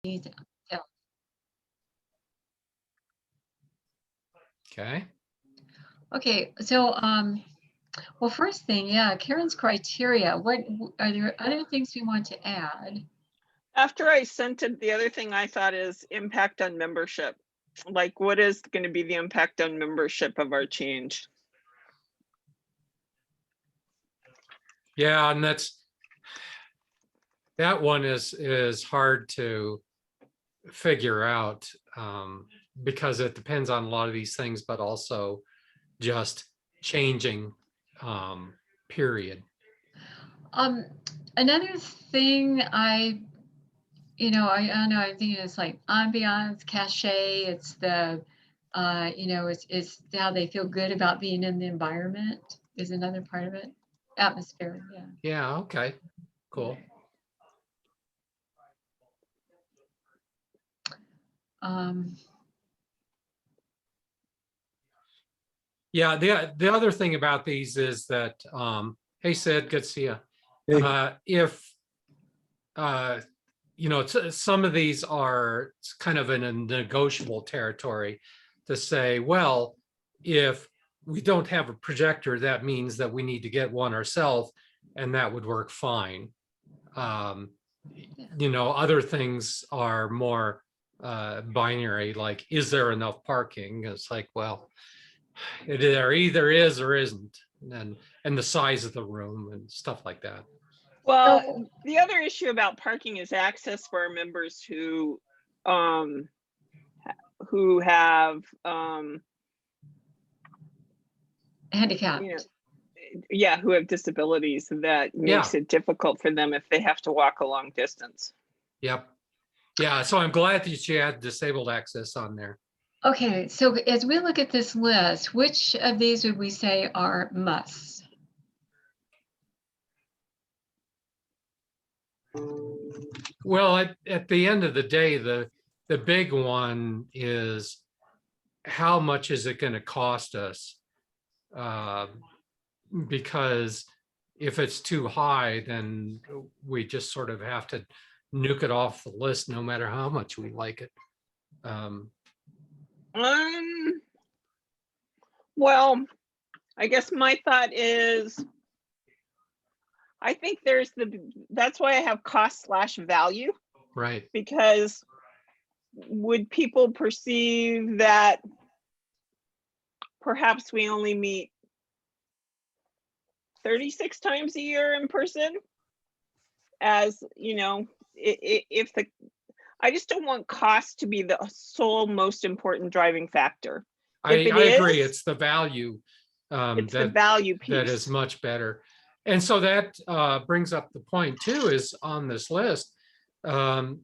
need to tell. Okay. Okay, so well, first thing, yeah, Karen's criteria. What are there other things we want to add? After I sent it, the other thing I thought is impact on membership. Like, what is going to be the impact on membership of our change? Yeah, and that one is hard to figure out because it depends on a lot of these things, but also just changing period. Another thing I know, I'm thinking it's like ambiance, cachet. It's the, it's how they feel good about being in the environment is another part of it. Atmosphere, yeah. Yeah, okay, cool. Yeah, the other thing about these is that, hey Sid, good to see you. Hey. If some of these are kind of in a negotiable territory to say, well, if we don't have a projector, that means that we need to get one ourselves, and that would work fine. Other things are more binary, like, is there enough parking? It's like, well, there either is or isn't, and the size of the room and stuff like that. Well, the other issue about parking is access for our members who have handicapped. Who have disabilities that makes it difficult for them if they have to walk a long distance. Yep. Yeah, so I'm glad that you had disabled access on there. Okay, so as we look at this list, which of these would we say are musts? Well, at the end of the day, the big one is how much is it going to cost us? Because if it's too high, then we just sort of have to nuke it off the list, no matter how much we like it. Well, I guess my thought is, I think that's why I have cost/value. Right. Because would people perceive that perhaps we only meet 36 times a year in person? As I just don't want cost to be the sole most important driving factor. I agree. It's the value. It's the value piece that is much better. And so that brings up the point too, is on this list, can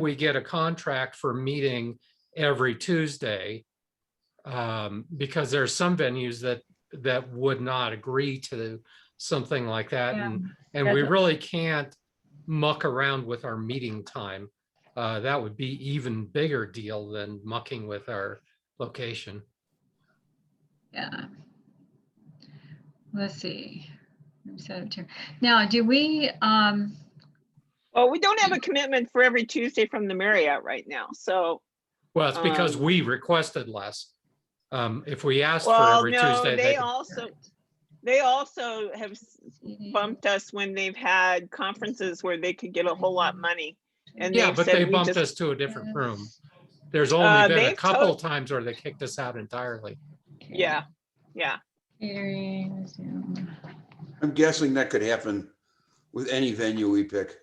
we get a contract for meeting every Tuesday? Because there are some venues that would not agree to something like that. Yeah. And we really can't muck around with our meeting time. That would be even bigger deal than mucking with our location. Yeah. Let's see. Now, do we? Well, we don't have a commitment for every Tuesday from the Marriott right now. So. Well, it's because we requested less. If we asked for every Tuesday, they also have bumped us when they've had conferences where they could get a whole lot of money. And yeah, but they bumped us to a different room. There's only been a couple times where they kicked us out entirely. Yeah, yeah. I'm guessing that could happen with any venue we pick.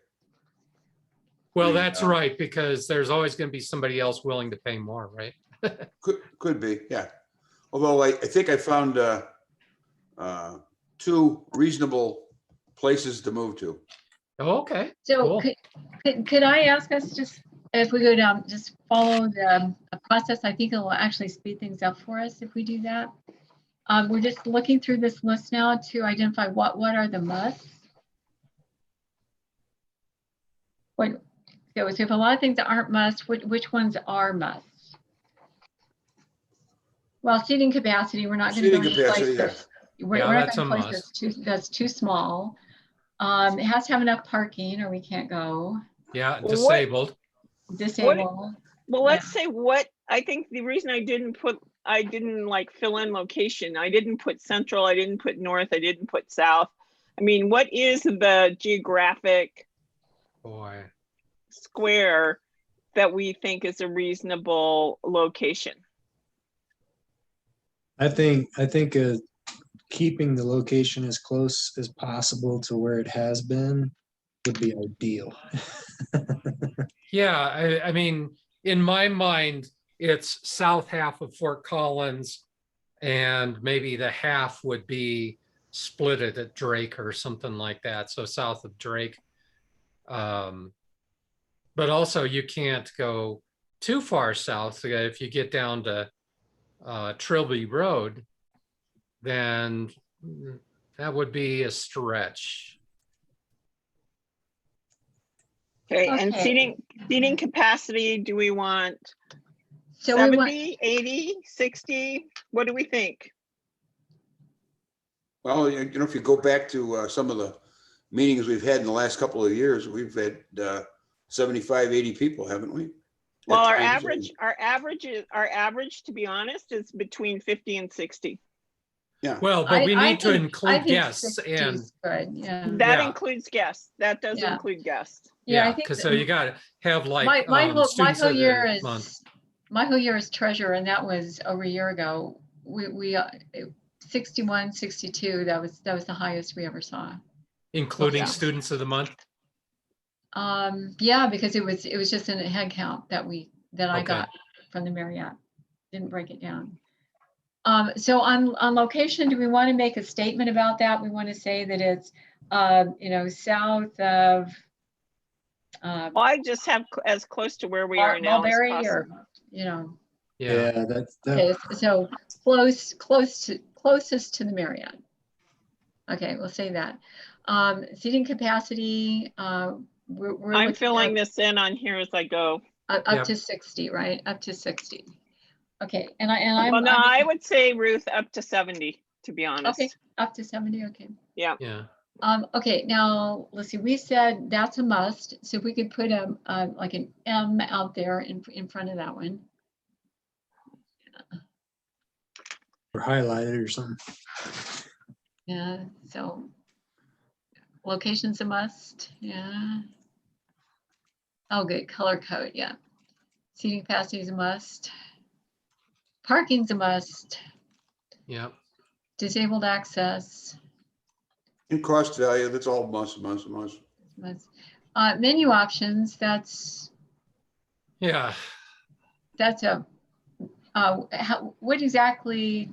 Well, that's right, because there's always going to be somebody else willing to pay more, right? Could be, yeah. Although I think I found 2 reasonable places to move to. Oh, okay. So cool. could I ask us, just if we go down, just follow the process? I think it will actually speed things up for us if we do that. We're just looking through this list now to identify what are the musts. So if a lot of things that aren't musts, which ones are musts? Well, seating capacity, we're not going to go any place that's, we're not going to place that's too small. It has to have enough parking or we can't go. Yeah, What- disabled. Disabled. Well, Yeah. let's say what, I think the reason I didn't like fill in location, I didn't put central, I didn't put north, I didn't put south. I mean, what is the geographic Boy. square that we think is a reasonable location? I think keeping the location as close as possible to where it has been would be ideal. Yeah, I mean, in my mind, it's south half of Fort Collins, and maybe the half would be split it at Drake or something like that. So south of Drake. But also you can't go too far south. If you get down to Trilby Road, then that would be a stretch. Okay, and Okay. seating capacity, do we want So we want, 70, 80, 60? What do we think? Well, if you go back to some of the meetings we've had in the last couple of years, we've had 75, 80 people, haven't we? Well, At our times. average, to be honest, is between 50 and 60. Yeah. Well, but we I need to think- I include think guests 60 and is good, yeah. That Yeah. includes guests. That does Yeah. include guests. Yeah, I yeah, think because that- so you got to have like my whole students of year the month. is, my whole year as treasurer, and that was over a year ago. We 61, 62, that was the highest we ever saw. Including Yeah. students of the month. Yeah, because it was just in a head count that I Okay. got from the Marriott. Didn't break it down. So on location, do we want to make a statement about that? We want to say that it's, south of Well, I just have as close to where we are now as Mulberry, possible. or, Yeah. Yeah, that's that. okay, so closest to the Marriott. Okay, we'll say that. Seating capacity, we're I'm looking filling at this in on here as I go. up Yep. to 60, right? Up to 60. Okay, and Well, no, I would say, Ruth, up to 70, to be honest. okay, up to 70, okay. Yeah. Okay, now, let's see, we said that's a must, so if we could put like an M out there in front of that one. Or highlighted or something. Yeah, so location's a must, yeah. Oh, good, color code, yeah. Seating capacity is a must. Parking's a must. Yeah. Disabled access, And cost value, that's all must. must. Menu options, that's Yeah. a, what exactly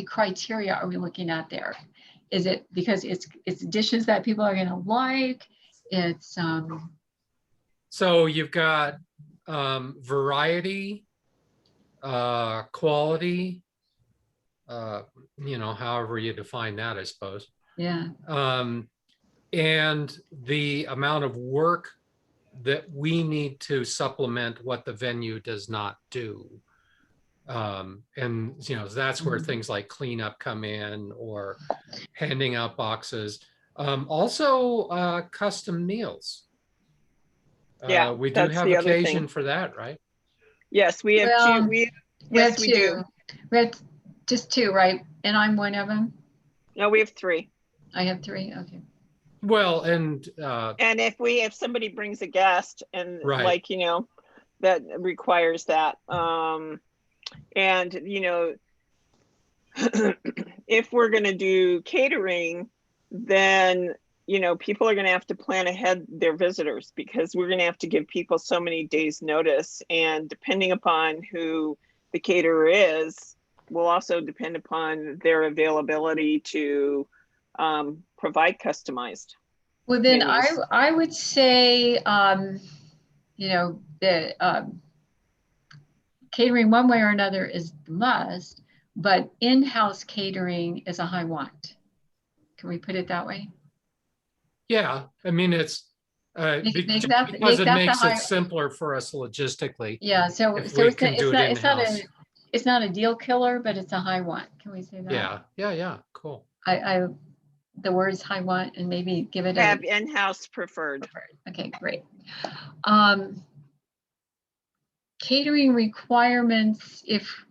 criteria are we looking at there? Is it because it's dishes that people are gonna like? It's, So you've got variety, quality, however you define that, I suppose. yeah, And the amount of work that we need to supplement what the venue does not do. And that's where Mhm. things like cleanup come in, or handing out boxes. Also custom meals. Yeah, We do that's have the other occasion thing. for that, right? Yes, we have Well, two. we have Yes, we do. two. We have just two, right? And I'm one of them. No, we have 3. I have 3, okay. Well, and And if somebody brings a guest and Right. that requires that. And if we're going to do catering, then people are going to have to plan ahead their visitors, because we're going to have to give people so many days notice, and depending upon who the caterer is will also depend upon their availability to provide customized. Well, then menus. I would say, the catering one way or another is the must, but in-house catering is a high want. Can we put it that way? yeah, I mean, it's Make just that- because make it that the makes high- it simpler for us logistically. Yeah, so If so we it's can not, do it in-house. it's not a deal killer, but it's a high want. Can we say that? Yeah, cool. the words I want and maybe give it a, Have in-house preferred. okay, great. Catering requirements if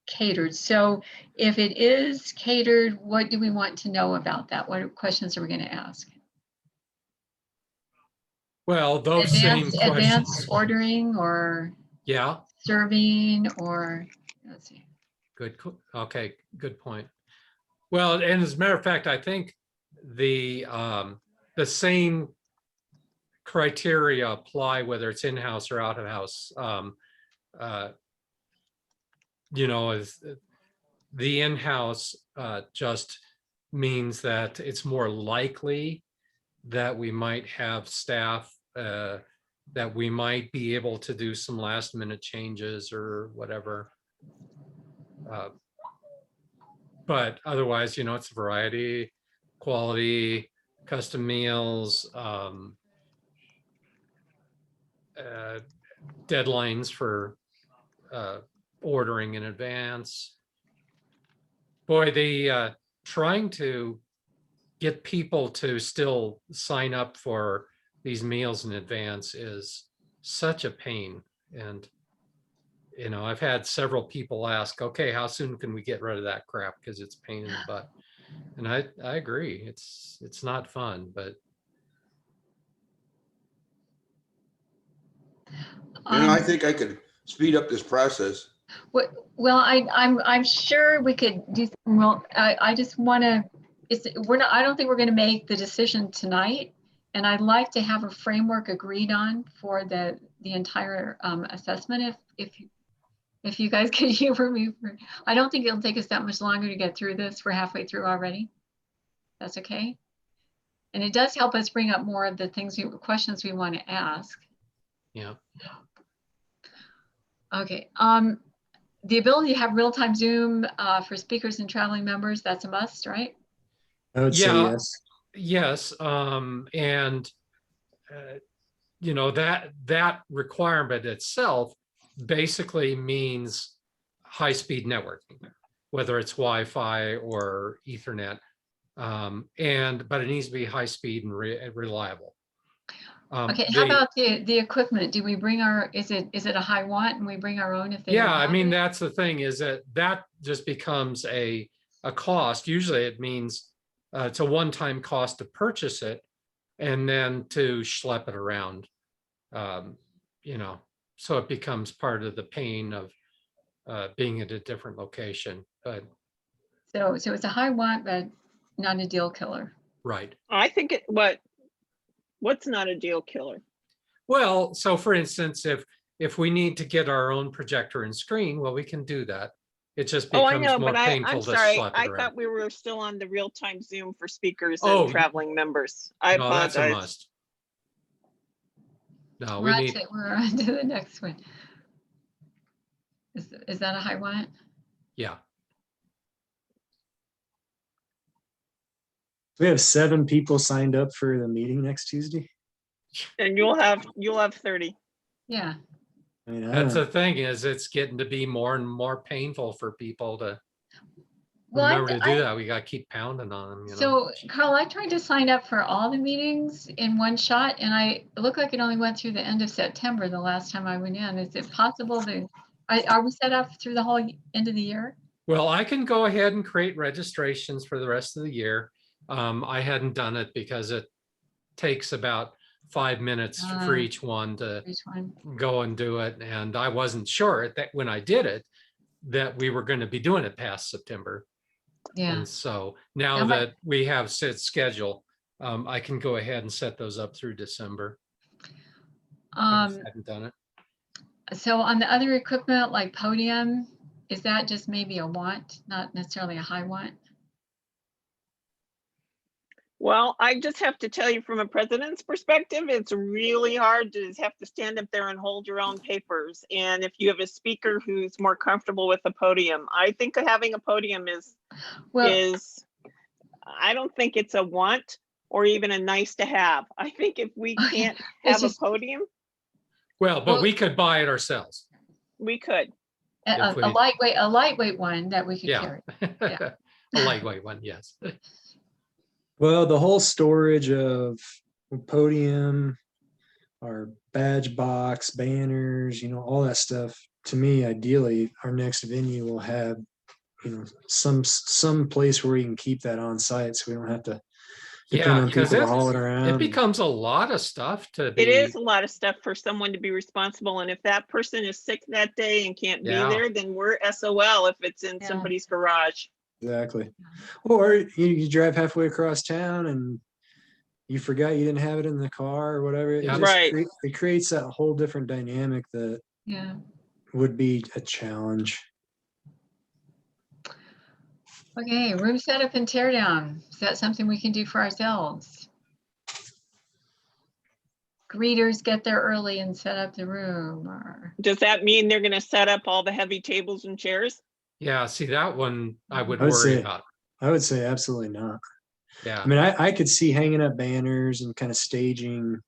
catered. So if it is catered, what do we want to know about that? What questions are we going to ask? Well, those same Advanced questions. ordering or Yeah, serving or, let's see. good. Okay, good point. Well, and as a matter of fact, I think the same criteria apply whether it's in-house or out of house. You know, as the in-house just means that it's more likely that we might have staff that we might be able to do some last minute changes or whatever. But otherwise, you know, it's a variety, quality, custom meals, deadlines for ordering in advance. Boy, the trying to get people to still sign up for these meals in advance is such a pain. And, you know, I've had several people ask, okay, how soon can we get rid of that crap? Because it's a pain in the butt. And I agree. It's not fun, but I think I could speed up this process. Well, I'm sure we could do some, well, I just want to, I don't think we're going to make the decision tonight. And I'd like to have a framework agreed on for the entire assessment. If you guys could humor me, I don't think it'll take us that much longer to get through this. We're halfway through already. That's okay. And it does help us bring up more of the questions we want to ask. yeah. Okay. The ability to have real-time Zoom for speakers and traveling members, that's a must, right? I would say Yeah. yes. Yes, and you know, that requirement itself basically means high-speed networking, whether it's Wi-Fi or Ethernet, but it needs to be high-speed and reliable. Okay, how about the equipment? Do we bring our, is it a high want and we bring our own if they don't Yeah, I have mean, it? that's the thing, is that just becomes a cost. Usually it means it's a one-time cost to purchase it and then to schlep it around. You know, so it becomes part of the pain of being at a different location. But So it's a high want, but not a deal killer. right. I think what's not a deal killer? Well, so for instance, if we need to get our own projector and screen, well, we can do that. It just Oh, I becomes know, more but I'm painful to sorry. schlep it I around. thought we were still on the real-time Zoom for speakers Oh, and traveling members. I No, that's a apologize. must. No, We're we need, on to the next one. Is that a high want? yeah. We have 7 people signed up for the meeting next Tuesday. And you'll have 30. Yeah. I mean, That's the thing, is it's getting to be more and more painful for people to remember to do that. We got to keep pounding on them, you know. So Carl, I tried to sign up for all the meetings in one shot and it looked like it only went through the end of September the last time I went in. Is it possible are we set up through the whole end of the year? Well, I can go ahead and create registrations for the rest of the year. I hadn't done it because it takes about 5 minutes for each one to go and do it. And I wasn't sure that when I did it, that we were going to be doing it past September. Yeah. And so now that we have set schedule, I can go ahead and set those up through December. I just hadn't done it. So on the other equipment like podium, is that just maybe a want, not necessarily a high want? Well, I just have to tell you from a president's perspective, it's really hard to have to stand up there and hold your own papers. And if you have a speaker who's more comfortable with the podium, I think having a podium I don't think it's a want or even a nice to have. I think if we can't have a podium. Well, we could buy it ourselves. We could. A lightweight one that we could carry. Yeah. A lightweight one, yes. Well, the whole storage of podium, our badge box, banners, all that stuff. To me, ideally, our next venue will have, some place where we can keep that on site, so we don't have to depend Yeah, on because people to haul it around. it becomes a lot of stuff to It is be, a lot of stuff for someone to be responsible. And if that person is sick that day and can't be Yeah. there, then we're SOL if it's in Yeah. somebody's garage. Exactly. Or you drive halfway across town and you forgot you didn't have it in the car or whatever. It Yep. just Right. it creates that whole different dynamic that Yeah. would be a challenge. Okay, room setup and tear down. Is that something we can do for ourselves? Greeters get there early and set up the room, or Does that mean they're gonna set up all the heavy tables and chairs? yeah, see that one I would I would worry say- about. I would say absolutely not. Yeah. I mean, I could see hanging up banners and kind of staging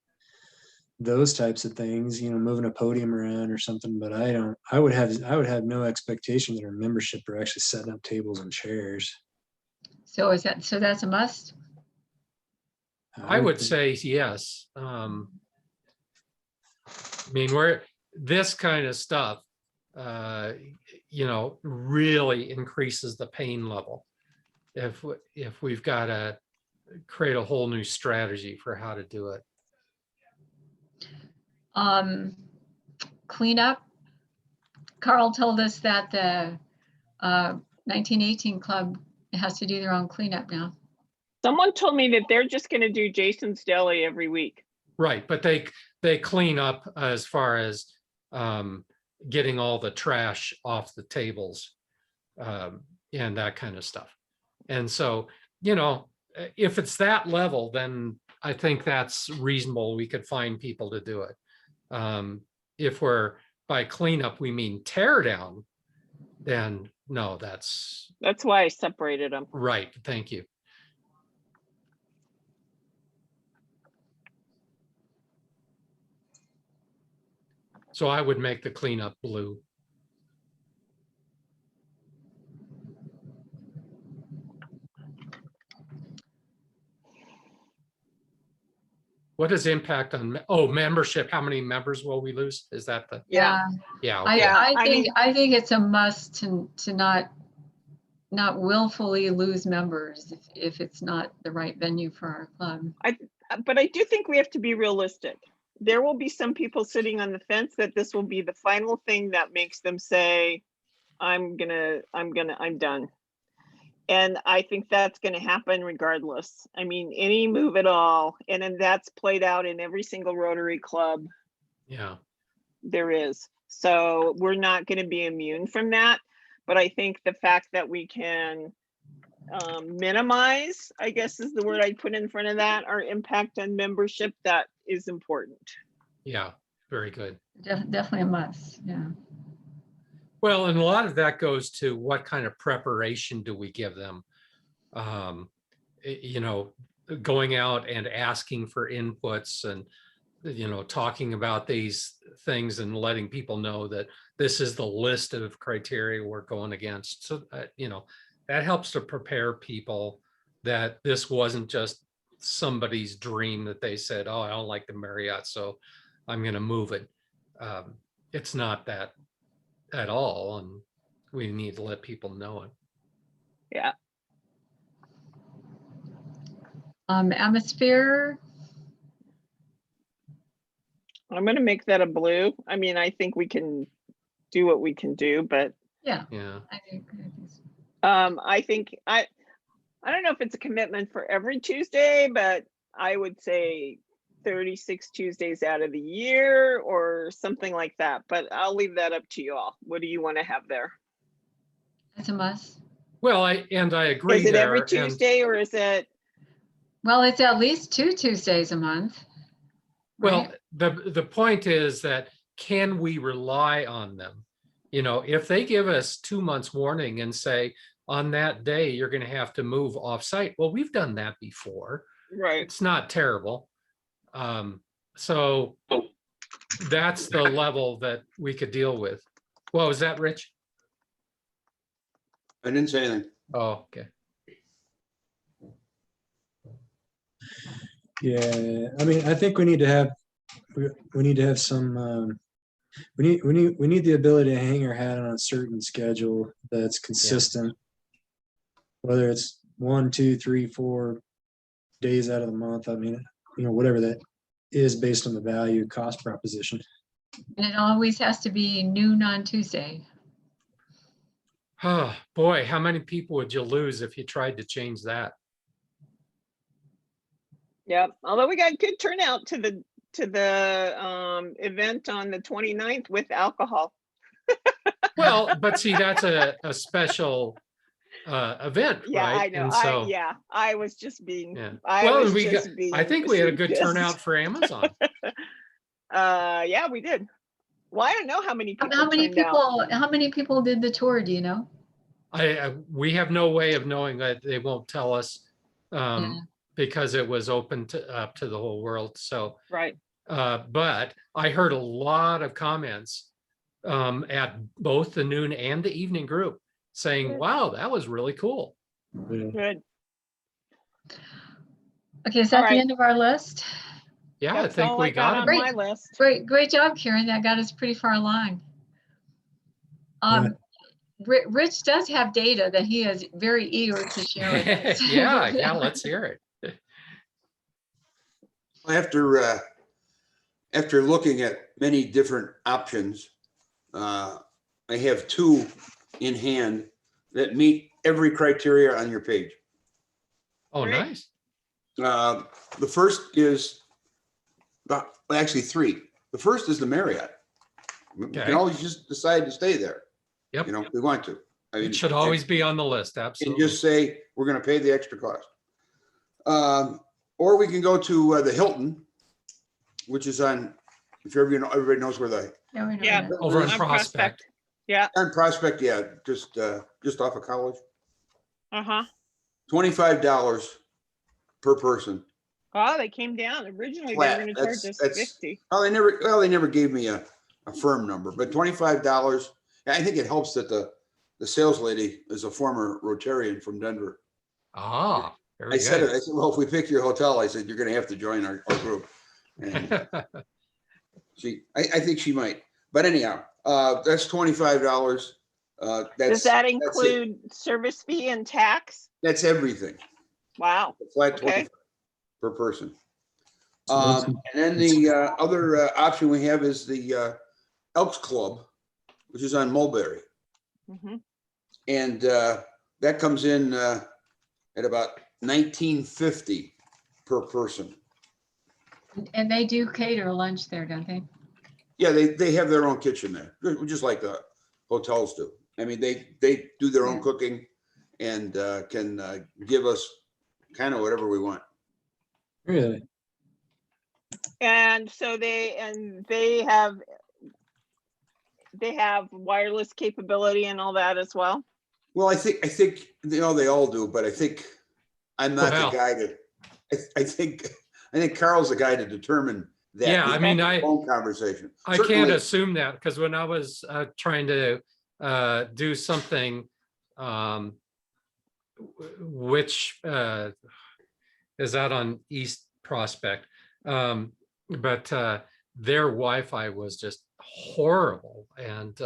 those types of things, moving a podium around or something, but I would have no expectation that our membership are actually setting up tables and chairs. so that's a must? I would think- say yes. I mean, this kind of stuff, really increases the pain level. If we've got to create a whole new strategy for how to do it. Cleanup. Carl told us that the 1918 club has to do their own cleanup now. Someone told me that they're just gonna do Jason's Deli every week. Right, but they clean up as far as getting all the trash off the tables and that kind of stuff. And so, if it's that level, then I think that's reasonable. We could find people to do it. If we're by cleanup, we mean tear down, then no, that's That's why I separated them. right. Thank you. So I would make the cleanup blue. What is impact on, membership? How many members will we lose? Is that the, Yeah. yeah, okay. Yeah, I I think mean- I think it's a must to not willfully lose members if it's not the right venue for our club. But I do think we have to be realistic. There will be some people sitting on the fence that this will be the final thing that makes them say, I'm done. And I think that's gonna happen regardless. I mean, any move at all, and then that's played out in every single Rotary club Yeah, there is. So we're not gonna be immune from that. But I think the fact that we can minimize, I guess is the word I'd put in front of that, our impact on membership, that is important. yeah, very good. Definitely a must. Yeah. Well, and a lot of that goes to what kind of preparation do we give them? Going out and asking for inputs and, talking about these things and letting people know that this is the list of criteria we're going against. So, that helps to prepare people that this wasn't just somebody's dream that they said, oh, I don't like the Marriott, so I'm going to move it. It's not that at all, and we need to let people know it. Yeah. Atmosphere. I'm gonna make that a blue. I mean, I think we can do what we can do, but Yeah. Yeah, I think so. I think I don't know if it's a commitment for every Tuesday, but I would say 36 Tuesdays out of the year or something like that. But I'll leave that up to you all. What do you want to have there? That's a must. well, I agree. Is it every there, and- Tuesday or is it? Well, it's at least 2 Tuesdays a month. Well, right? the point is that can we rely on them? If they give us 2 months warning and say, on that day, you're going to have to move off-site. Well, we've done that before. Right. It's not terrible. So that's the level that we could deal with. What was that, Rich? I didn't say anything. Oh, okay. Yeah, I mean, I think we need to have, we need to have some, we need the ability to hang our hat on a certain schedule that's consistent. Whether it's 1, 2, 3, 4 days out of the month. I mean, whatever that is based on the value cost proposition. And it always has to be noon on Tuesday. Oh, boy, how many people would you lose if you tried to change that? Yep. Although we got good turnout to the event on the 29th with alcohol. Well, but see, that's a special event, Yeah, right? I know. And so, I was just being. yeah. I Well, was and just being I think we had a good facetious. turnout for Amazon. Yeah, we did. Well, I don't know how many people. How many people did the tour? Do you know? We have no way of knowing that. They won't tell us Yeah. because it was open up to the whole world. So, Right. but I heard a lot of comments at both the noon and the evening group saying, Good. wow, that was really cool. Yeah. Good. Okay, is that All right. the end of our list? Yeah, That's I think all we I got got on it. my list. Great job, Karen. That got us pretty far along. Rich does have data that he is very eager to share with us. Yeah, let's hear it. After looking at many different options, I have 2 in hand that meet every criteria on your page. Oh, Great. nice. The first is, actually 3. The first is the Marriott. We Okay. can always just decide to stay there. Yep. If we want to. I mean, It should always be on the list. and Absolutely. just say, we're going to pay the extra cost. Or we can go to the Hilton, which is on, if everybody knows where the, Yeah, we know Yeah. that. Over on On Prospect. Yeah. on Prospect, yeah, just off of College. Uh-huh. $25 per person. Oh, they came down. Originally, Flat. they were going to charge us That's- 50. Oh, they never gave me a firm number, but $25. I think it helps that the sales lady is a former Rotarian from Denver. Ah, very I good. said, well, if we pick your hotel, I said, you're going to have to join our group. And I think she might. But anyhow, that's $25. Does that include service fee and tax? That's everything. Wow. Flat Okay. 25 per person. So And then the other option we have is the Elks Club, which is on Mulberry. Mm-hmm. And that comes in at about $19.50 per person. And they do cater lunch there, don't they? Yeah, they have their own kitchen there, just like the hotels do. I mean, they do their own Yeah. cooking and can give us kind of whatever we want. Really? And so they have wireless capability and all that as well. Well, I think they all do, but I think I'm not Well, the guy to. I think Carl's the guy to determine that. Yeah, I mean, phone conversation. I can't Certainly- assume that because when I was trying to do something, which is out on East Prospect, but their Wi-Fi was just horrible, and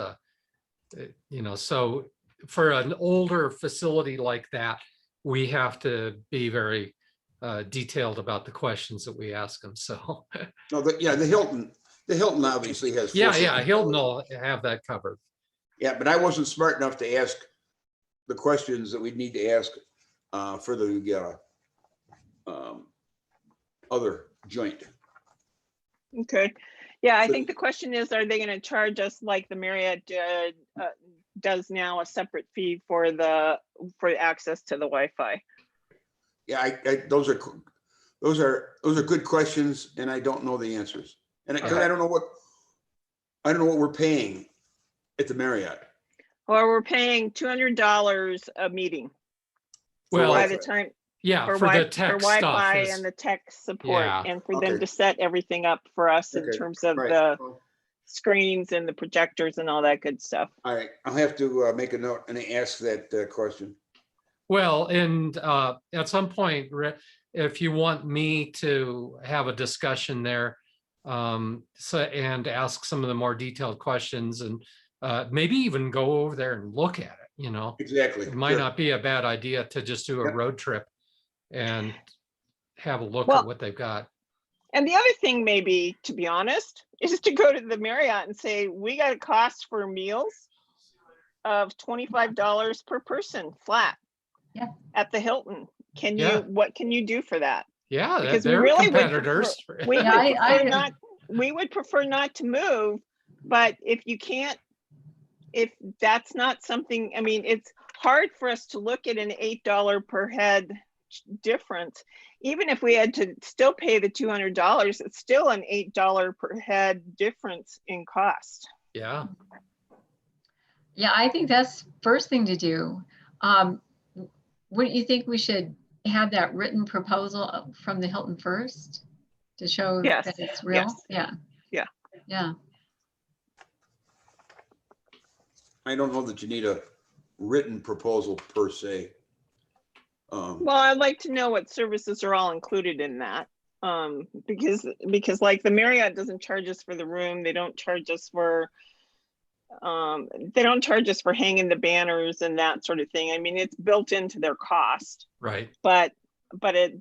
so for an older facility like that, we have to be very detailed about the questions that we ask them. So No, the Hilton obviously has. yeah, Hilton will have that covered. Yeah, but I wasn't smart enough to ask the questions that we'd need to ask for the other joint. Okay. Yeah, I So- think the question is, are they going to charge us like the Marriott does now, a separate fee for access to the Wi-Fi? Yeah, those are good questions, and I don't know the answers, and because I don't know what we're paying at the Marriott. Or we're paying $200 a meeting. Well, By the time yeah, for the for tech Wi-Fi stuff. and the tech support, Yeah. and for Okay. them to set everything up for us in Okay, terms of right. the Well, screens and the projectors and all that good stuff. all right, I'll have to make a note and ask that question. Well, and at some point, if you want me to have a discussion there, and ask some of the more detailed questions, and maybe even go over there and look at it, Exactly. it might Sure. not be a bad idea to just do a Yep. road trip and have a look Well- at what they've got. And the other thing, maybe, to be honest, is to go to the Marriott and say, we got a cost for meals of $25 per person flat. Yeah. At the Hilton. Yeah. What can you do for that? Yeah, Because we they're really would competitors. We would Yeah, prefer not, we would prefer not to move, but if you can't, if that's not something, I mean, it's hard for us to look at an $8 per head difference. Even if we had to still pay the $200, it's still an $8 per head difference in cost. Yeah. Yeah, I think that's first thing to do. Wouldn't you think we should have that written proposal from the Hilton first to show Yes, that it's real? yes. Yeah. Yeah. Yeah. I don't know that you need a written proposal per se. Well, I'd like to know what services are all included in that. Because like the Marriott doesn't charge us for the room. They don't charge us for hanging the banners and that sort of thing. I mean, it's built into their cost, Right. but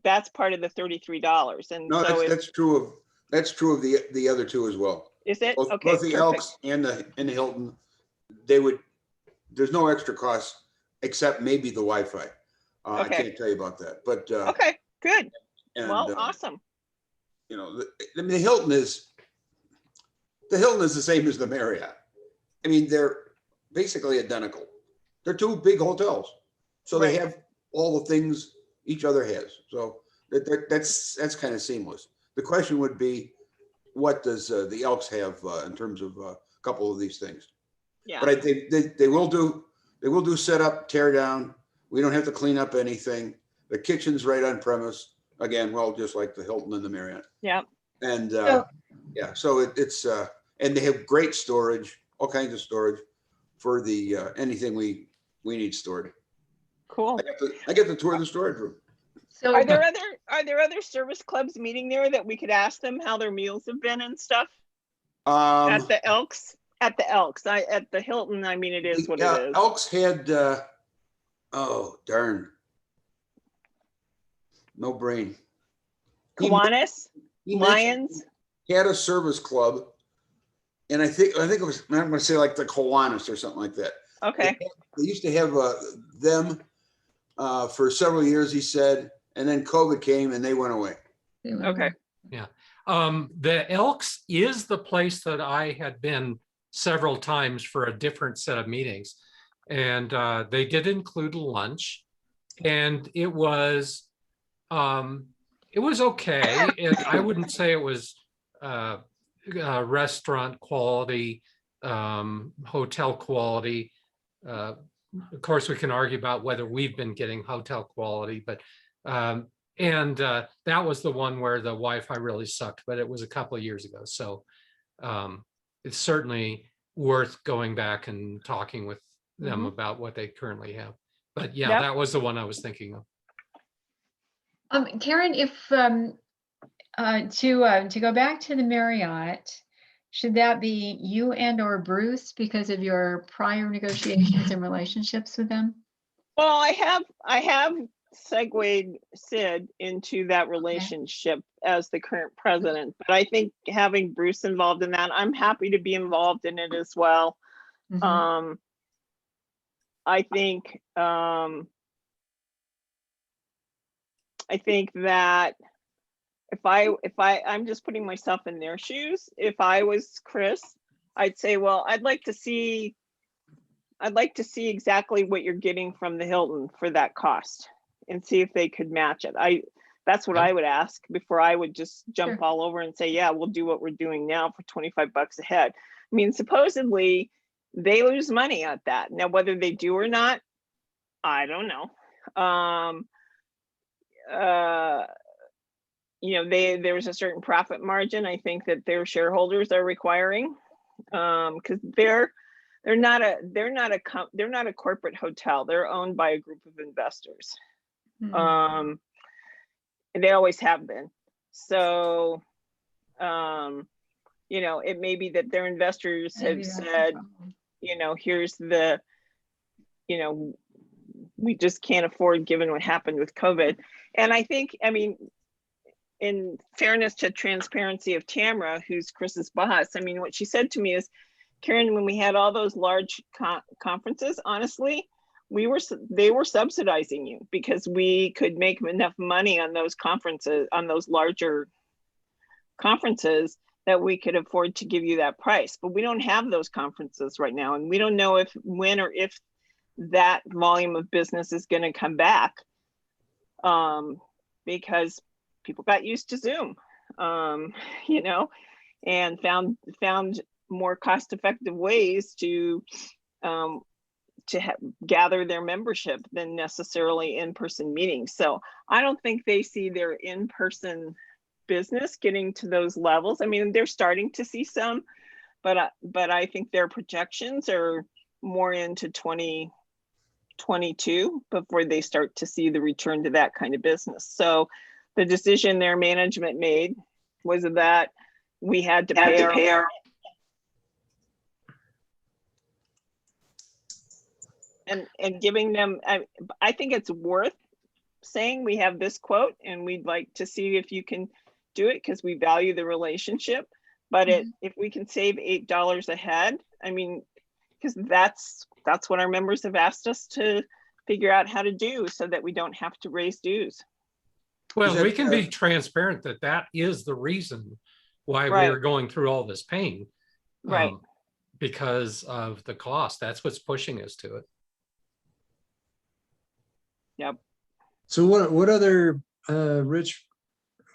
that's part of the $33. And No, so that's true of the other two as well. is it? Both Okay, both the perfect. Elks and the Hilton, there's no extra cost except maybe the Wi-Fi. I Okay. can't tell you about that, but Okay, good. and, Well, awesome. I mean, the Hilton is the same as the Marriott. I mean, they're basically identical. They're two big hotels, so they Right. have all the things each other has. So that's kind of seamless. The question would be, what does the Elks have in terms of a couple of these things? Yeah. But I think they will do set up, tear down. We don't have to clean up anything. The kitchen's right on premise. Again, well, just like the Hilton and the Marriott. Yeah. And So- yeah, so it's and they have great storage, all kinds of storage for the anything we need stored. Cool. I get to tour the storage room. So Are there other service clubs meeting there that we could ask them how their meals have been and stuff? At the Elks? At the Elks. At the Hilton, I mean, it is what yeah, it is. Elks had oh darn, no brain. Kiwanis, He Lions. He had a service club, and I think it was, I'm going to say like the Kiwanis or something like that. Okay. They used to have them for several years, he said, and then COVID came and they went away. Okay. The Elks is the place that I had been several times for a different set of meetings. And they did include lunch, and it was okay. I wouldn't say it was restaurant quality, hotel quality. Of course, we can argue about whether we've been getting hotel quality, but that was the one where the Wi-Fi really sucked, but it was a couple of years ago. So it's certainly worth going back and talking with them about what they currently have. But yeah, Yep. that was the one I was thinking of. Karen, if to go back to the Marriott, should that be you and or Bruce because of your prior negotiations and relationships with them? Well, I have segued Sid into that relationship as the current president, but I think having Bruce involved in that, I'm happy to be involved in it as well. Mhm. I think that if I'm just putting myself in their shoes, if I was Chris, I'd say, well, I'd like to see exactly what you're getting from the Hilton for that cost and see if they could match it. That's what Yeah. I would ask before I would just jump Sure. all over and say, yeah, we'll do what we're doing now for $25 a head. I mean, supposedly they lose money at that. Now, whether they do or not, I don't know. There's a certain profit margin I think that their shareholders are requiring, because they're not a corporate hotel. They're owned by a group of investors. Mhm. they always have been. So, you know, it may be that their investors Maybe have that's the said, problem. you know, here's the, you know, we just can't afford given what happened with COVID. And I think, I mean, in fairness to transparency of Tamara, who's Chris's boss, I mean, what she said to me is, Karen, when we had all those large conferences, honestly, they were subsidizing you because we could make enough money on those conferences, on those larger conferences, that we could afford to give you that price. But we don't have those conferences right now, and we don't know if, when, or if that volume of business is going to come back, because people got used to Zoom, you know, and found more cost-effective ways to gather their membership than necessarily in-person meetings. So I don't think they see their in-person business getting to those levels. I mean, they're starting to see some, but I think their projections are more into 2022 before they start to see the return to that kind of business. So the decision their management made was that we had to pay our and giving them, I think it's worth saying we have this quote and we'd like to see if you can do it because we value the relationship. But if we can save $8 a head, I mean, because that's what our members have asked us to figure out how to do so that we don't have to raise dues. Well, we can be transparent that that is the reason why we're going through all this pain. Right. Because of the cost. That's what's pushing us to it. Yep. So what other, Rich,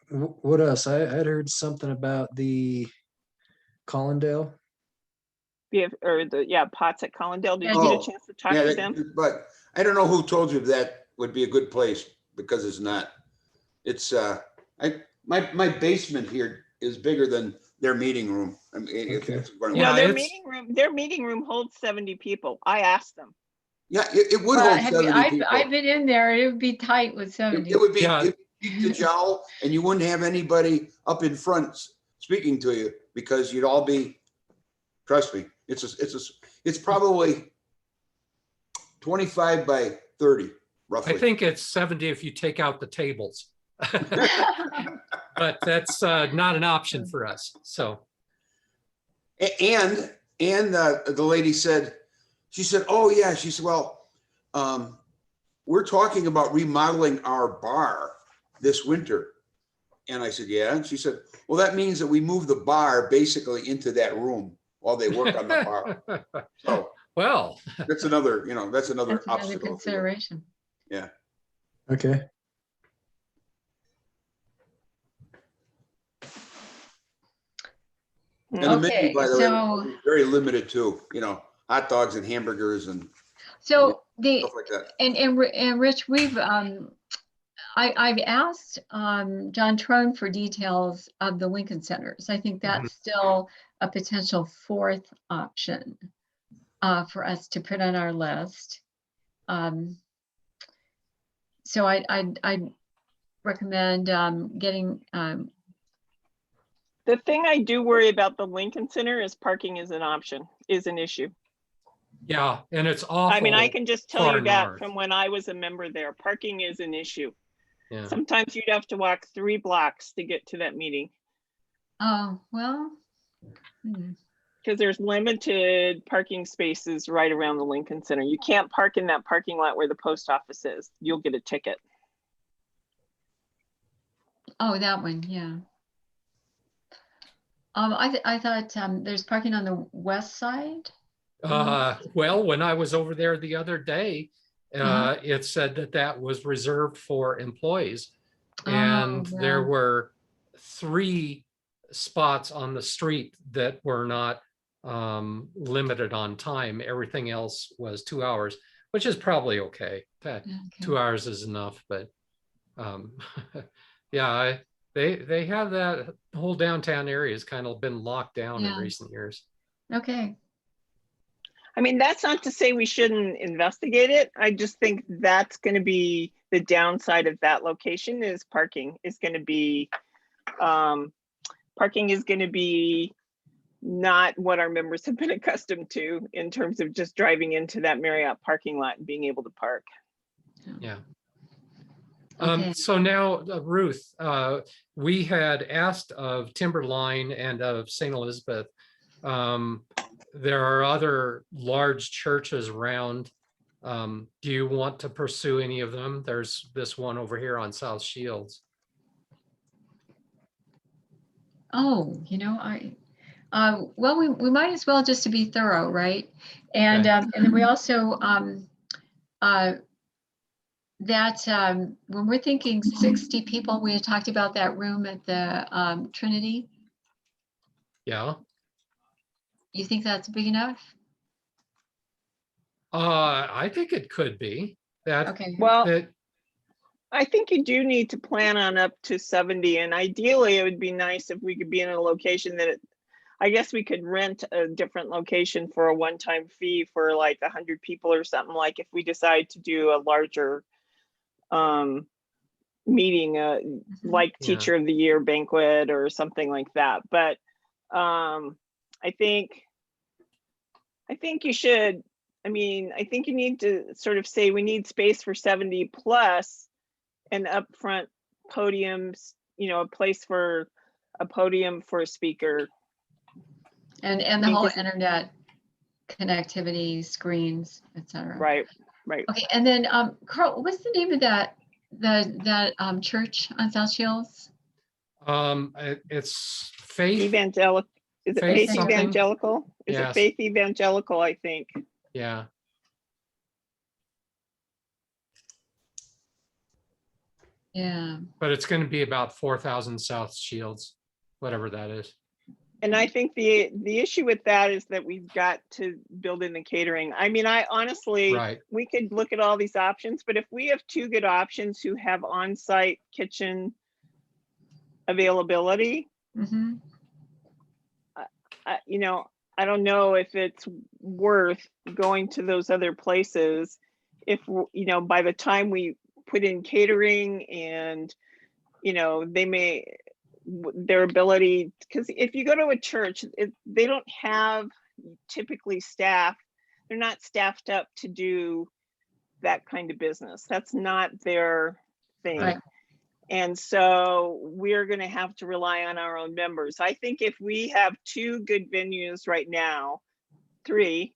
what else? I had heard something about the Collindale. Pots at Collindale. Did you Oh, get a chance to talk to them? But I don't know who told you that would be a good place, because it's not. It's my basement here is bigger than their meeting room. I mean, Okay. No, their meeting room holds 70 people. I asked them. Yeah, it would Well, hold 70 people. I've been in there. It would be tight with 70. It would be the jowl, and you wouldn't have anybody up in front speaking to you because you'd all be. Trust me, it's probably 25 by 30, roughly. I think it's 70 if you take out the tables. But that's not an option for us. So, and the lady said, oh yeah, she said, well, we're talking about remodeling our bar this winter. And I said, yeah. And she said, well, that means that we move the bar basically into that room while they work on the bar. So, well, that's another obstacle. Consideration. Yeah. Okay. And the menu, by the way, is very limited too. You know, hot dogs and hamburgers and stuff like that. And Rich, we've I've asked John Trone for details of the Lincoln Centers. I think that's still a potential fourth option for us to put on our list. So I'd recommend getting. The thing I do worry about the Lincoln Center is parking is an issue. Yeah, and it's awful. I mean, I can just tell you that north. from when I was a member there, parking is an issue. Yeah. Sometimes you'd have to walk 3 blocks to get to that meeting. Oh, well. Because there's limited parking spaces right around the Lincoln Center. You can't park in that parking lot where the post office is. You'll get a ticket. Oh, that one, yeah. I thought there's parking on the west side. Well, when I was over there the other day, it said that was reserved for employees, and there were 3 spots on the street that were not limited on time. Everything else was 2 hours, which is probably okay. 2 hours is enough, but yeah, they have that whole downtown area has kind of been locked down in recent years. Okay. I mean, that's not to say we shouldn't investigate it. I just think that's going to be the downside of that location is parking is going to be, parking is going to be not what our members have been accustomed to in terms of just driving into that Marriott parking lot and being able to park. Yeah. Okay. So now, Ruth, we had asked of Timberline and of St. Elizabeth. There are other large churches around. Do you want to pursue any of them? There's this one over here on South Shields. Oh, well, we might as well, just to be thorough, right? And Okay. and then we also when we're thinking 60 people, we had talked about that room at the Trinity. Yeah. You think that's big enough? I think it could be that. Okay. Well, that I think you do need to plan on up to 70, and ideally it would be nice if we could be in a location that I guess we could rent a different location for a one-time fee for like 100 people or something, like if we decide to do a larger meeting, like Yeah. Teacher of the Year banquet or something like that. But I think you should, I think you need to sort of say we need space for 70 plus an upfront podiums, a place for a podium for a speaker. And the whole internet connectivity, screens, etc. Right. Okay, and then Carl, what's the name of that church on South Shields? it's Faith. Evangelical. Is it Faith Faith something? Evangelical? Is Yes. it Faith Evangelical? I think. Yeah. Yeah. But it's going to be about 4,000 South Shields, whatever that is. And I think the issue with that is that we've got to build in the catering. I honestly, Right. we could look at all these options, but if we have two good options who have on-site kitchen availability, Mm-hmm. I don't know if it's worth going to those other places if, by the time we put in catering and, they may, their ability, because if you go to a church, they don't have typically staff. They're not staffed up to do that kind of business. That's not their thing. Right. And so we're going to have to rely on our own members. I think if we have two good venues right now, three,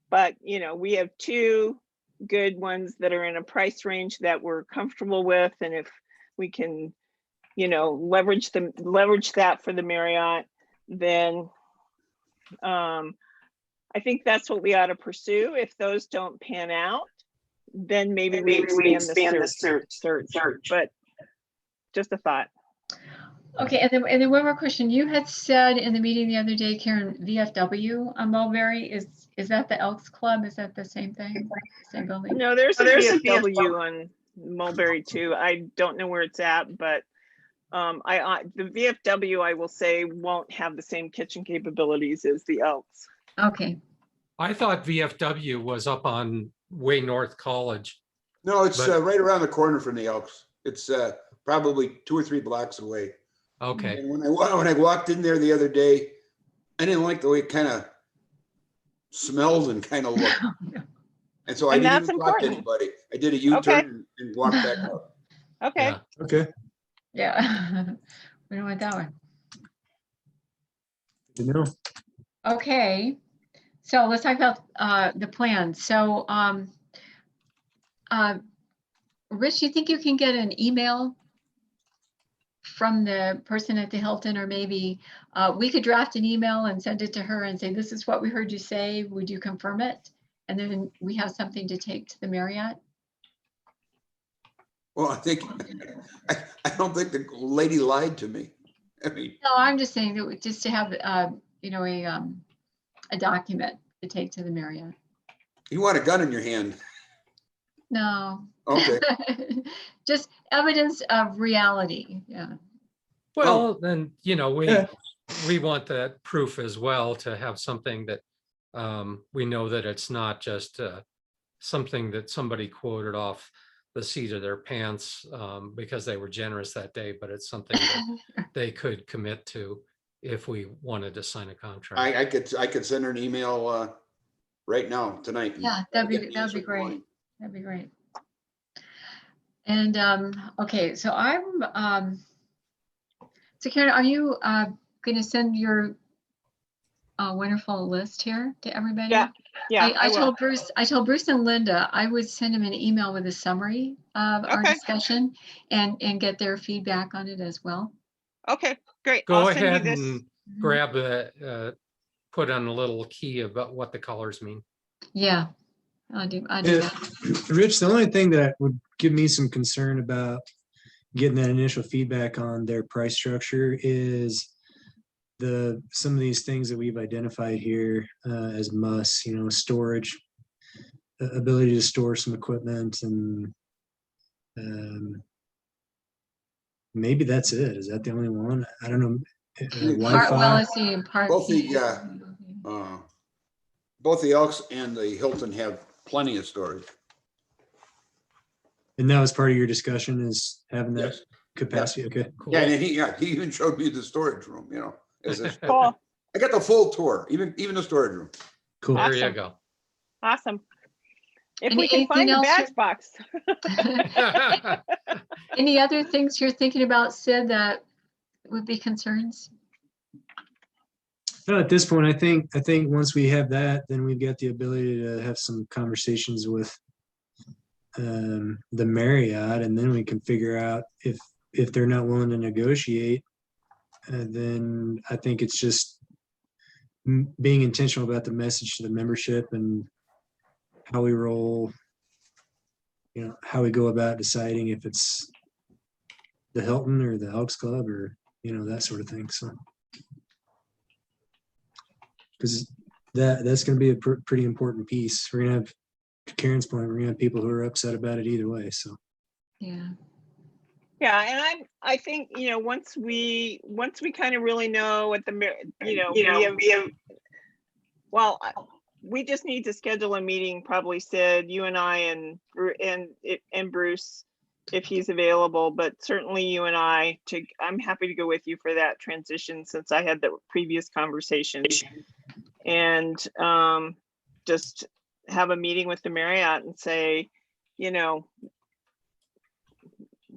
but we have two good ones that are in a price range that we're comfortable with, and if we can leverage that for the Marriott, then I think that's what we ought to pursue. If those don't pan out, then maybe we expand the search. But just a thought. Okay, and then one more question. You had said in the meeting the other day, Karen, VFW on Mulberry, is that the Elks Club? Is that the same thing? Same building? No, there's a VFW on Mulberry too. I don't know where it's at, but the VFW, I will say, won't have the same kitchen capabilities as the Elks. Okay. I thought VFW was up on Way North College. No, it's But- right around the corner from the Elks. It's probably 2 or 3 blocks away. Okay. And when I walked in there the other day, I didn't like the way it kind of smelled and kind of looked. And so I And didn't that's even talk to important. anybody. I did a U-turn and walked back out. Okay. Yeah. Okay, Yeah. We don't want that one. Okay. So let's talk about the plan. So Rich, you think you can get an email from the person at the Hilton, or maybe we could draft an email and send it to her and say, this is what we heard you say, would you confirm it? And then we have something to take to the Marriott. Well, I don't think the lady lied to me. I mean, No, I'm just saying that just to have a document to take to the Marriott. you want a gun in your hand. No. Okay. Just evidence of reality. Yeah. Well, then, Yeah. we want that proof as well, to have something that we know that it's not just something that somebody quoted off the seat of their pants because they were generous that day, but it's something that they could commit to if we wanted to sign a contract. I could send her an email right now, tonight. Yeah, that'd be great. That'd be great. And okay, so so Karen, are you going to send your wonderful list here to everybody? Yeah, yeah, I will. told Bruce and Linda I would send them an email with a summary of our Okay. discussion and get their feedback on it as well. Okay, great. Go I'll send you ahead this. and grab put on a little key about what the colors mean. Yeah, I'll do Yeah, that. Rich, the only thing that would give me some concern about getting that initial feedback on their price structure is some of these things that we've identified here as musts, you know, storage, ability to store some equipment, and maybe that's it. Is that the only one? I don't know. Well, Wi-Fi. let's see. Both the Elks and the Hilton have plenty of storage. And that was part of your discussion, is having that Yes. capacity. Okay. Cool. Yeah, and he even showed me the storage room, you know. Cool. I got the full tour, even the storage room. Cool. There you Awesome. go. Awesome. If Any- we can anything find a else badge box. Any other things you're thinking about, Sid, that would be concerns? No, at this point, I think once we have that, then we've got the ability to have some conversations with the Marriott, and then we can figure out if they're not willing to negotiate, then I think it's just being intentional about the message to the membership and how we roll, you know, how we go about deciding if it's the Hilton or the Elks Club, or, you know, that sort of thing. So, because that's going to be a pretty important piece. We're going to have, to Karen's point, we're going to have people who are upset about it either way. So, Yeah. Yeah, and I think, you know, once we kind of really know what we just need to schedule a meeting, probably Sid, you and I, and Bruce, if he's available, but certainly you and I'm happy to go with you for that transition, since I had the previous conversations, and just have a meeting with the Marriott and say, you know,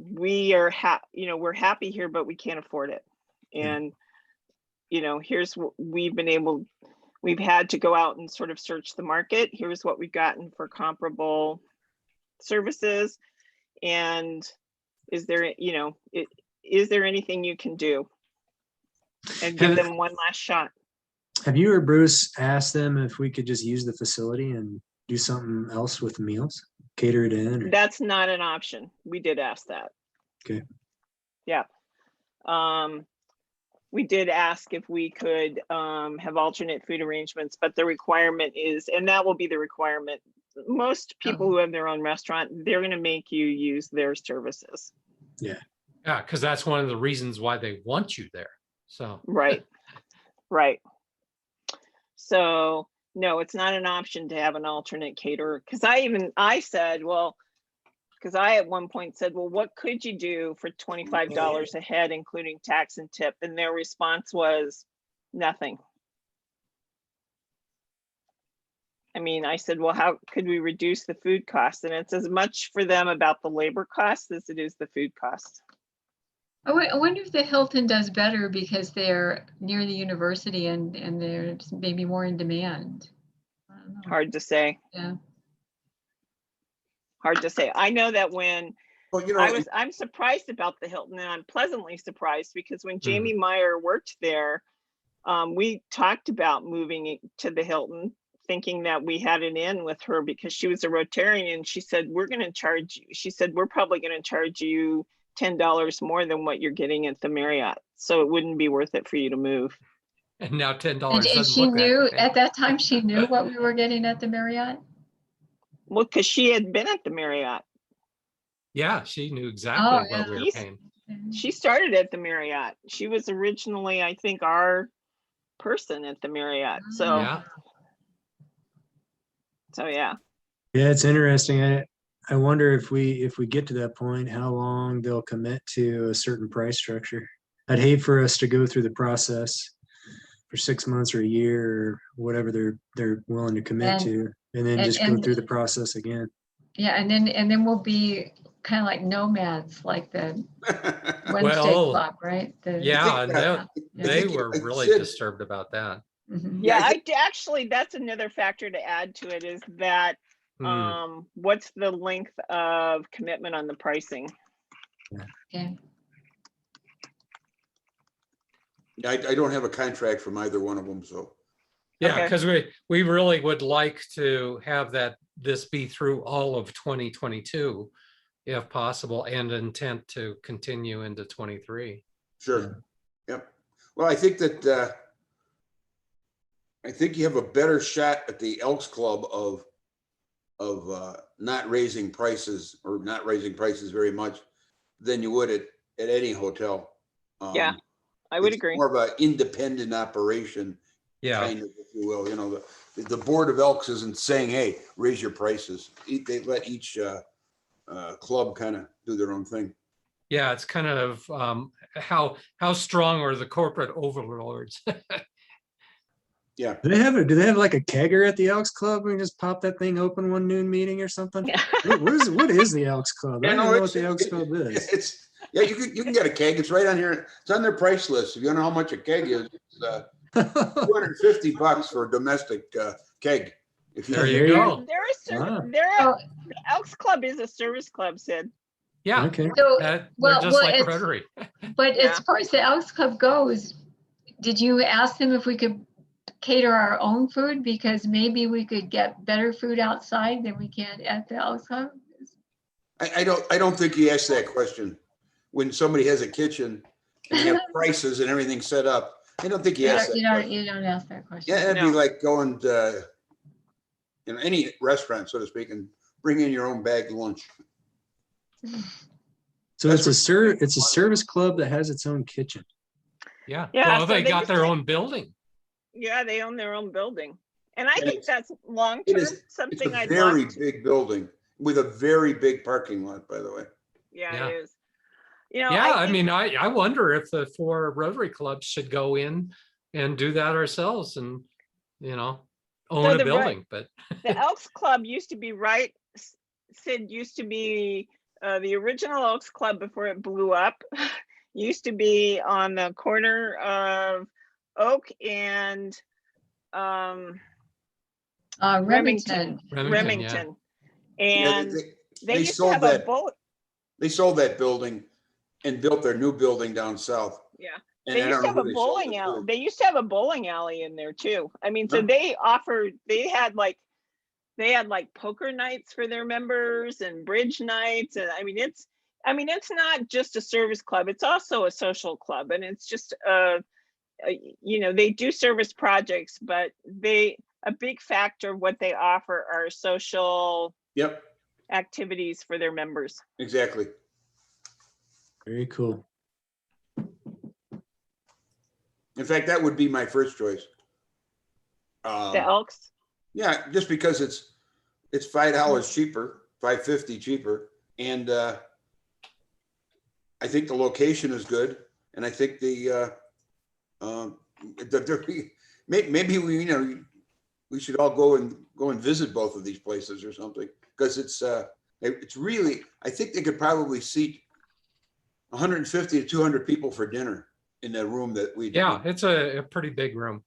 we're happy here, but we can't afford it. And, you know, here's what we've had to go out and sort of search the market. Here's what we've gotten for comparable services. And is there anything you can do? And give them one last shot. have you or Bruce asked them if we could just use the facility and do something else with the meals, cater it in? Or? That's not an option. We did ask that. Okay. Yeah. We did ask if we could have alternate food arrangements, but the requirement is, and that will be the requirement. Most people who have their own restaurant, they're going to make you use their services. Yeah. Yeah, because that's one of the reasons why they want you there. So Right. Right. So no, it's not an option to have an alternate caterer. Because I said, well, because I at one point said, well, what could you do for $25 a head, including tax and tip? And their response was nothing. I mean, I said, well, how could we reduce the food costs? And it's as much for them about the labor costs as it is the food costs. I wonder if the Hilton does better because they're near the university and they're maybe more in demand. I don't know. Hard to say. Yeah. Hard to say. I know that when Well, you know, I'm surprised about the Hilton, and I'm pleasantly surprised because when Jamie Meyer worked there, we talked about moving to the Hilton, thinking that we had an in with her because she was a Rotarian. She said, we're going to charge you. She said, we're probably going to charge you $10 more than what you're getting at the Marriott. So it wouldn't be worth it for you to move. and now $10 And doesn't she look knew that at that time, she knew what we were getting at the Marriott. Well, because she had been at the Marriott. Yeah, she knew exactly yeah. what we were He's- paying. She started at the Marriott. She was originally, I think, our person at the Marriott. So, Yeah. so yeah. Yeah, it's interesting. I wonder if we get to that point, how long they'll commit to a certain price structure. I'd hate for us to go through the process for 6 months or a year or whatever they're willing to commit And- to, and then and- just go and- through the process again. Yeah, and then we'll be kind of like nomads, like the Wednesday Well, Club, right? Yeah, and Yeah. they think, were like really Sid- disturbed about that. Mhm. Yeah, I actually, that's another factor to add to it is that, Hmm. what's the length of commitment on the pricing? Okay. I don't have a contract from either one of them, so. Yeah, Okay. because we really would like to have this be through all of 2022, if possible, and intent to continue into 23. Sure. Yep. Well, I think that, I think you have a better shot at the Elks Club of not raising prices or not raising prices very much than you would at any hotel. Yeah, I would It's agree. more of an independent operation, Yeah, kind of, if you will. You know, the Board of Elks isn't saying, hey, raise your prices. They let each club kind of do their own thing. yeah, it's kind of how strong are the corporate overlords? Yeah. Do they have like a kegger at the Elks Club? We can just pop that thing open one noon meeting or something? What is the Elks Club? I Yeah, don't no, even know what the Elks Club is. It's, yeah, you can get a keg. It's right on here. It's on their price list. If you don't know how much a keg is, it's $250 for a domestic keg. If There There you you go. Wow. The Elks Club is a service club, Sid. Yeah, Okay. So, they're well, just like it's- Rotary. but Yeah. as far as the Elks Club goes, did you ask them if we could cater our own food? Because maybe we could get better food outside than we can at the Elks Club? I don't think you ask that question when somebody has a kitchen and they have prices and everything set up. I don't think you ask that question. You don't ask that question. Yeah, it'd No. be like going to, any restaurant, so to speak, and bring in your own bagged lunch. So That's it's a service club that has its own kitchen. Yeah, Yeah, well, so they they got just their take- own building. Yeah, they own their own building. And I And think that's It long-term, is, it's something a I'd very love to. big building with a very big parking lot, by the way. Yeah, Yeah. it is. You know, Yeah, I think- mean, I wonder if the 4 Rotary clubs should go in and do that ourselves and, own a the building, but the Elks Club used to be Sid used to be the original Elks Club before it blew up. Used to be on the corner of Oak and Remington. Remington. Yeah, And they they used to sold have that. a bullet. They sold that building and built their new building down south. Yeah. And They I used don't to know have who a they sold bowling it alley. to. They used to have a bowling alley in there too. I mean, so Huh. they had like poker nights for their members and bridge nights. And I mean, it's not just a service club. It's also a social club. And it's just, they do service projects, but a big factor of what they offer are social Yep, activities for their members. exactly. Very cool. In fact, that would be my first choice. The Elks. Yeah, just because it's $5 cheaper, $5.50 cheaper, and I think the location is good, and I think maybe we should all go and visit both of these places or something, because it's really, I think they could probably seat 150 to 200 people for dinner in the room that we do. yeah, it's a pretty big room.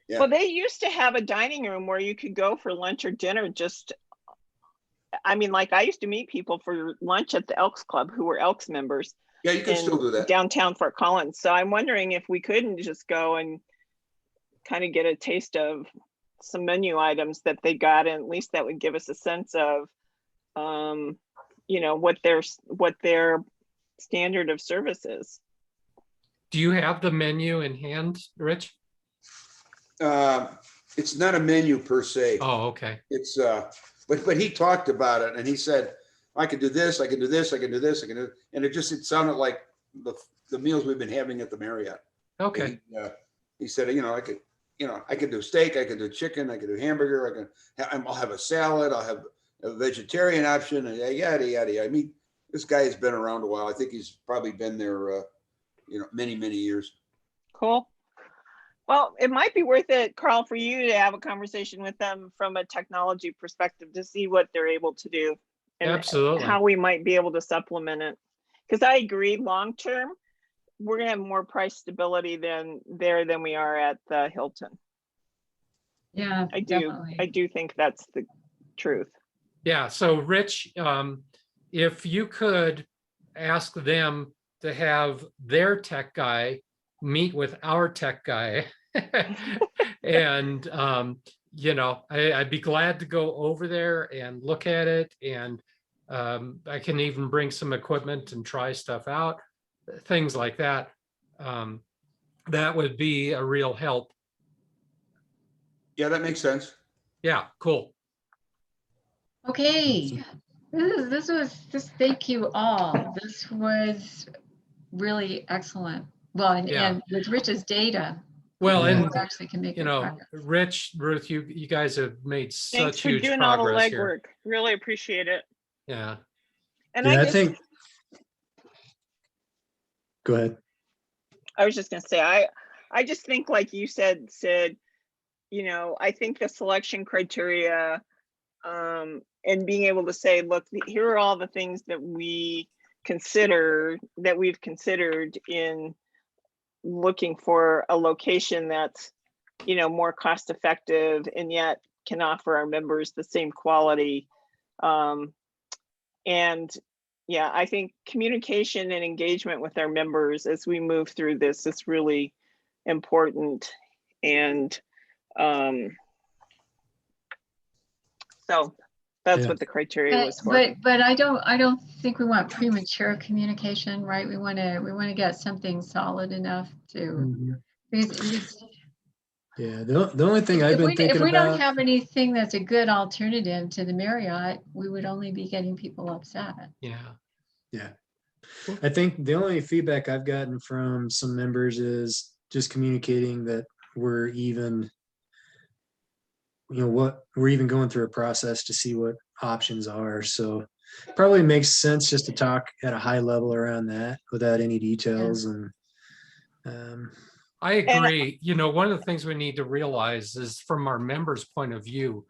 Yeah. Well, they used to have a dining room where you could go for lunch or dinner. I mean, like I used to meet people for lunch at the Elks Club who were Elks members Yeah, you can still do in that. downtown Fort Collins. So I'm wondering if we couldn't just go and kind of get a taste of some menu items that they got, and at least that would give us a sense of, what their standard of service is. Do you have the menu in hand, Rich? It's not a menu per se. Oh, okay. It's but he talked about it and he said, I could do this, I can do this, I can do this, I can do, and it sounded like the meals we've been having at the Marriott. Okay. He said, I could do steak, I could do chicken, I could do hamburger, I'll have a salad, I'll have a vegetarian option, and yada, yada, yada. I mean, this guy has been around a while. I think he's probably been there, many, many years. Cool. Well, it might be worth it, Carl, for you to have a conversation with them from a technology perspective to see what they're able to do and Absolutely. how we might be able to supplement it. Because I agree, long term, we're gonna have more price stability than we are at the Hilton. Yeah, I definitely. do think that's the truth. Yeah, so Rich, if you could ask them to have their tech guy meet with our tech guy. And, I'd be glad to go over there and look at it. And I can even bring some equipment and try stuff out, things like that. That would be a real help. Yeah, that makes sense. Yeah, cool. Okay, thank you all. This was really excellent. Well, Yeah. and with Rich's data, Well, Yeah. and we actually can make it progress. Rich, Ruth, you guys have made Thanks such for huge doing all the progress here. legwork. Really appreciate it. Yeah. And Yeah, I I just, think. Go ahead. I was just gonna say, I just think like you said, Sid, I think the selection criteria, and being able to say, look, here are all the things that we've considered in looking for a location that's, more cost effective and yet can offer our members the same quality. And yeah, I think communication and engagement with our members as we move through this is really important. And so that's Yeah. what the criteria was for. But I don't think we want premature communication, right? We want to get something solid enough to, Mhm. because Yeah, the only thing I've if been we thinking don't about. have anything that's a good alternative to the Marriott, we would only be getting people upset. Yeah. Yeah. I think the only feedback I've gotten from some members is just communicating that we're even, we're even going through a process to see what options are. So probably makes sense just to talk at a high level around that without any details. And I agree. One of the things we need to realize is from our members' point of view,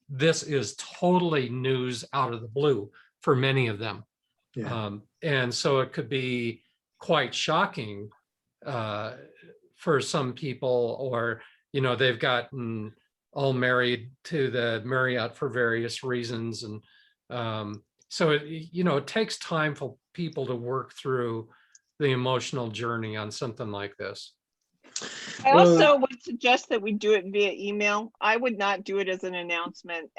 this is totally news out of the blue for many of them. yeah. And so it could be quite shocking for some people, or, they've gotten all married to the Marriott for various reasons. And so, it takes time for people to work through the emotional journey on something like this. I Well- also would suggest that we do it via email. I would not do it as an announcement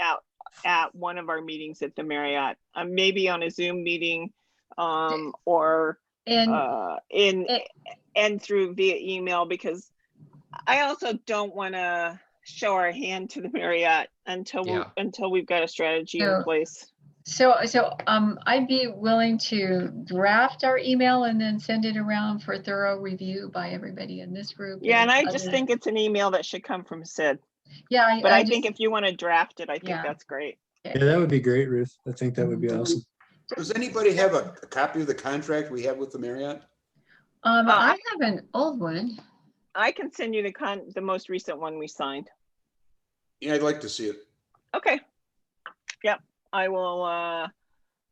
at one of our meetings at the Marriott. Maybe on a Zoom meeting, or And through via email, because I also don't want to show our hand to the Marriott until we've got a strategy in place. so I'd be willing to draft our email and then send it around for thorough review by everybody in this group. Yeah, and I just think it's an email that should come from Sid. Yeah, But I think if you want to draft it, I think Yeah. that's great. Yeah, that would be great, Ruth. I think that would be awesome. Does anybody have a copy of the contract we have with the Marriott? I have an old one. I can send you the most recent one we signed. Yeah, I'd like to see it. Okay. Yep, I will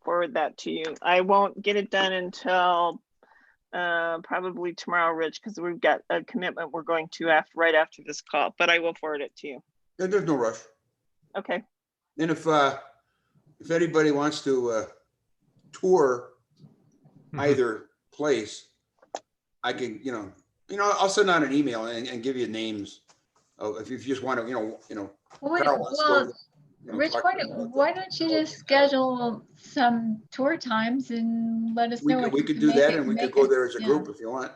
forward that to you. I won't get it done until probably tomorrow, Rich, because we've got a commitment we're going to right after this call, but I will forward it to you. Yeah, there's no rush. Okay. And if anybody wants to tour either place, I can, I'll send out an email and give you names. If you just want to, Carl wants to go, Rich, talk why to me about don't you just schedule some tour times and let us know? We could do that, and we could go there as a group if you want.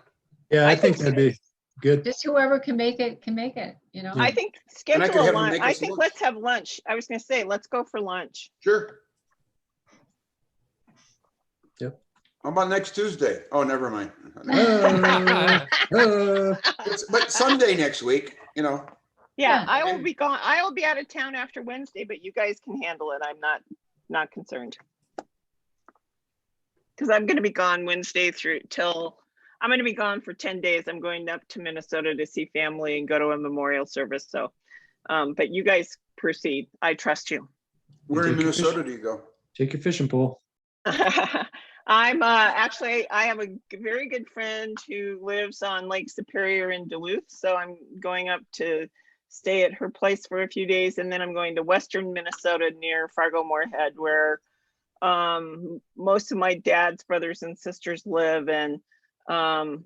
Yeah, I think that'd be good. Just whoever can make it, I think And I could schedule a have them lunch. make I us think lunch. let's have lunch. I was going to say, let's go for lunch. Sure. Yep. How about next Tuesday? Oh, never mind. But Sunday next week, Yeah, I will be gone. I will be out of town after Wednesday, but you guys can handle it. I'm not not concerned. Because I'm going to be gone Wednesday I'm going to be gone for 10 days. I'm going up to Minnesota to see family and go to a memorial service. So, but you guys proceed. I trust you. Where in Take your Minnesota do you go? Take your fishing pole. I'm actually, I have a very good friend who lives on Lake Superior in Duluth. So I'm going up to stay at her place for a few days. And then I'm going to Western Minnesota near Fargo-Moorhead, where most of my dad's brothers and sisters live. And one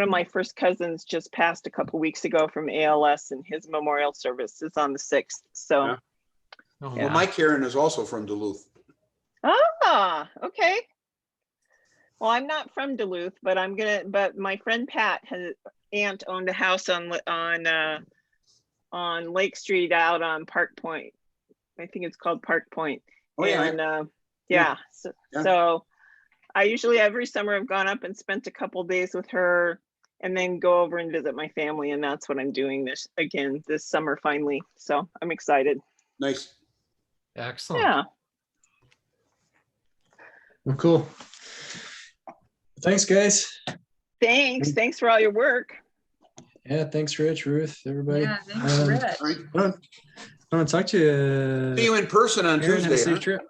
of my first cousins just passed a couple weeks ago from ALS, and his memorial service is on the 6th. So, Yeah. Oh, Yeah. Well, my Karen is also from Duluth. okay. Well, I'm not from Duluth, but but my friend Pat, his aunt owned a house on Lake Street out on Park Point. I think it's called Park Point. Oh, yeah. And Yeah. So I usually every summer I've gone up and spent a couple days with her and then go over and visit my family. And that's what I'm doing this summer finally. So I'm excited. Nice. excellent. Yeah. Well, cool. Thanks, guys. Thanks for all your work. Yeah, thanks, Rich, Ruth, everybody. Yeah, thanks, Rich. All right. I want to talk to you. See you in person on Aaron, have a Tuesday. safe Huh? trip.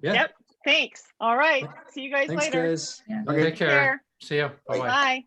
Yeah. Yep. Thanks. All right. See you guys Thanks, later. guys. Yeah. Take care. Care. See you. Bye-bye. Bye.